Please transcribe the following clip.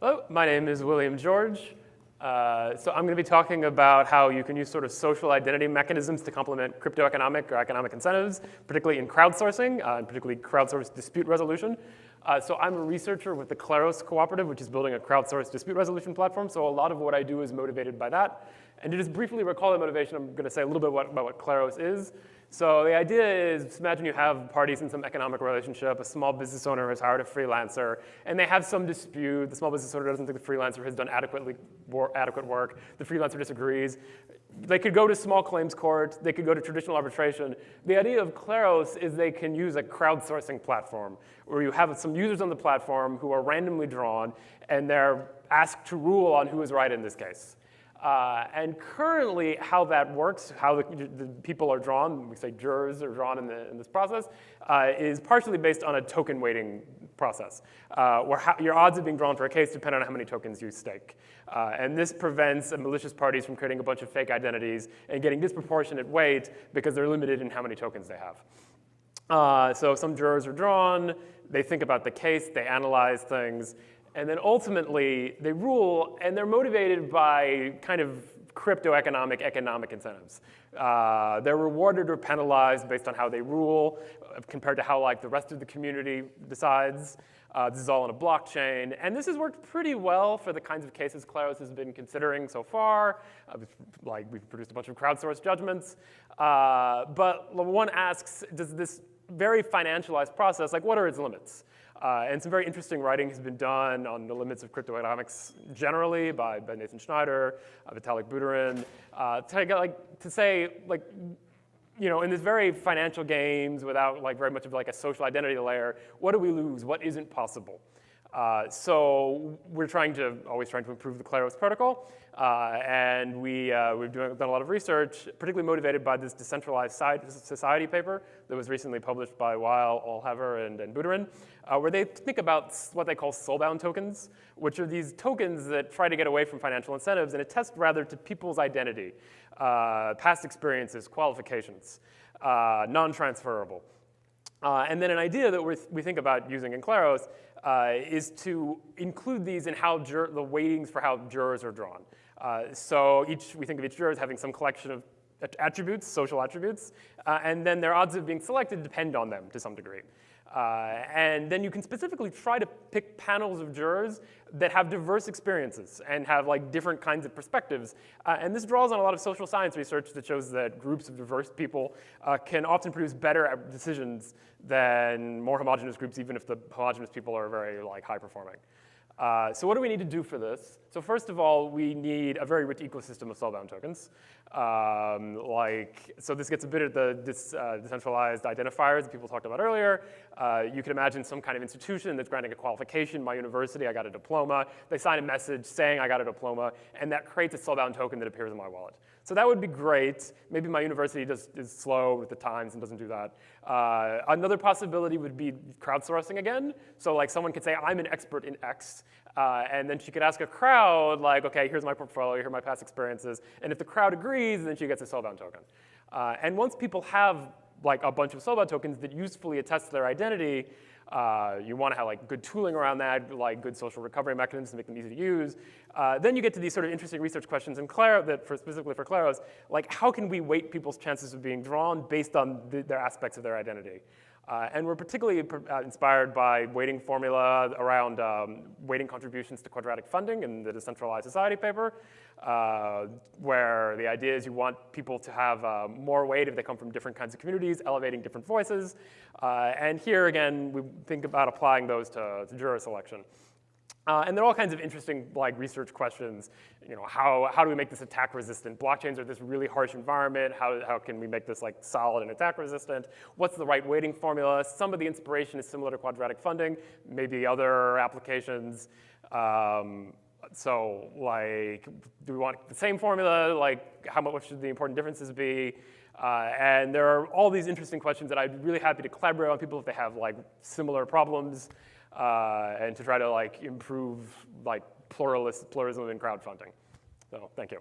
Hello, my name is William George. So I'm going to be talking about how you can use sort of social identity mechanisms to complement cryptoeconomic or economic incentives, particularly in crowdsourcing, and particularly crowdsourced dispute resolution. So I'm a researcher with the Kleros cooperative, which is building a crowdsourced dispute resolution platform. So a lot of what I do is motivated by that. And to just briefly recall the motivation, I'm going to say a little bit about what Kleros is. So the idea is, imagine you have parties in some economic relationship. A small business owner has hired a freelancer, and they have some dispute. The small business owner doesn't think the freelancer has done adequate work. The freelancer disagrees. They could go to small claims court. They could go to traditional arbitration. The idea of Kleros is they can use a crowdsourcing platform, where you have some users on the platform who are randomly drawn, and they're asked to rule on who is right in this case. And currently, how that works, how the people are drawn, we say jurors are drawn in this process, is partially based on a token weighting process, where your odds of being drawn for a case depend on how many tokens you stake. And this prevents malicious parties from creating a bunch of fake identities and getting disproportionate weight because they're limited in how many tokens they have. So some jurors are drawn, they think about the case, they analyze things, and then ultimately, they rule, and they're motivated by kind of cryptoeconomic economic incentives. They're rewarded or penalized based on how they rule, compared to how the rest of the community decides. This is all on a blockchain, and this has worked pretty well for the kinds of cases Kleros has been considering so far. We've produced a bunch of crowdsourced judgments. But one asks, does this very financialized process, what are its limits? And some very interesting writing has been done on the limits of cryptoeconomics generally by Nathan Schneider, Vitalik Buterin, to say, in this very financial games without very much of a social identity layer, what do we lose? What isn't possible? So we're always trying to improve the Kleros protocol, and we've done a lot of research, particularly motivated by this decentralized society paper that was recently published by Weil, Allhaver, and Buterin, where they think about what they call soulbound tokens, which are these tokens that try to get away from financial incentives and attest rather to people's identity, past experiences, qualifications, non-transferable. And then an idea that we think about using in Kleros is to include these in how the weightings for how jurors are drawn. So we think of each juror as having some collection of attributes, social attributes, and then their odds of being selected depend on them to some degree. And then you can specifically try to pick panels of jurors that have diverse experiences and have different kinds of perspectives. And this draws on a lot of social science research that shows that groups of diverse people can often produce better decisions than more homogeneous groups, even if the homogeneous people are very high performing. So what do we need to do for this? So first of all, we need a very rich ecosystem of soulbound tokens. So this gets a bit at the decentralized identifiers that people talked about earlier. You can imagine some kind of institution that's granting a qualification. My university, I got a diploma. They sign a message saying I got a diploma, and that creates a soulbound token that appears in my wallet. So that would be great. Maybe my university is slow with the times and doesn't do that. Another possibility would be crowdsourcing again. So someone could say, I'm an expert in X, and then she could ask a crowd, okay, here's my portfolio, here are my past experiences. And if the crowd agrees, then she gets a soulbound token. And once people have a bunch of soulbound tokens that usefully attest to their identity, you want to have good tooling around that, good social recovery mechanisms to make them easy to use. Then you get to these sort of interesting research questions in Kleros specifically for Kleros, how can we weight people's chances of being drawn based on their aspects of their identity? And we're particularly inspired by weighting formula around weighting contributions to quadratic funding in the decentralized society paper, where the idea is you want people to have more weight if they come from different kinds of communities, elevating different voices. And here, again, we think about applying those to juror selection. And there are all kinds of interesting research questions. How do we make this attack resistant? Blockchains are this really harsh environment. How can we make this solid and attack resistant? What's the right weighting formula? Some of the inspiration is similar to quadratic funding, maybe other applications. So do we want the same formula? What should the important differences be? And there are all these interesting questions that I'd be really happy to collaborate on people if they have similar problems. And to try to improve pluralism in crowdfunding. So thank you.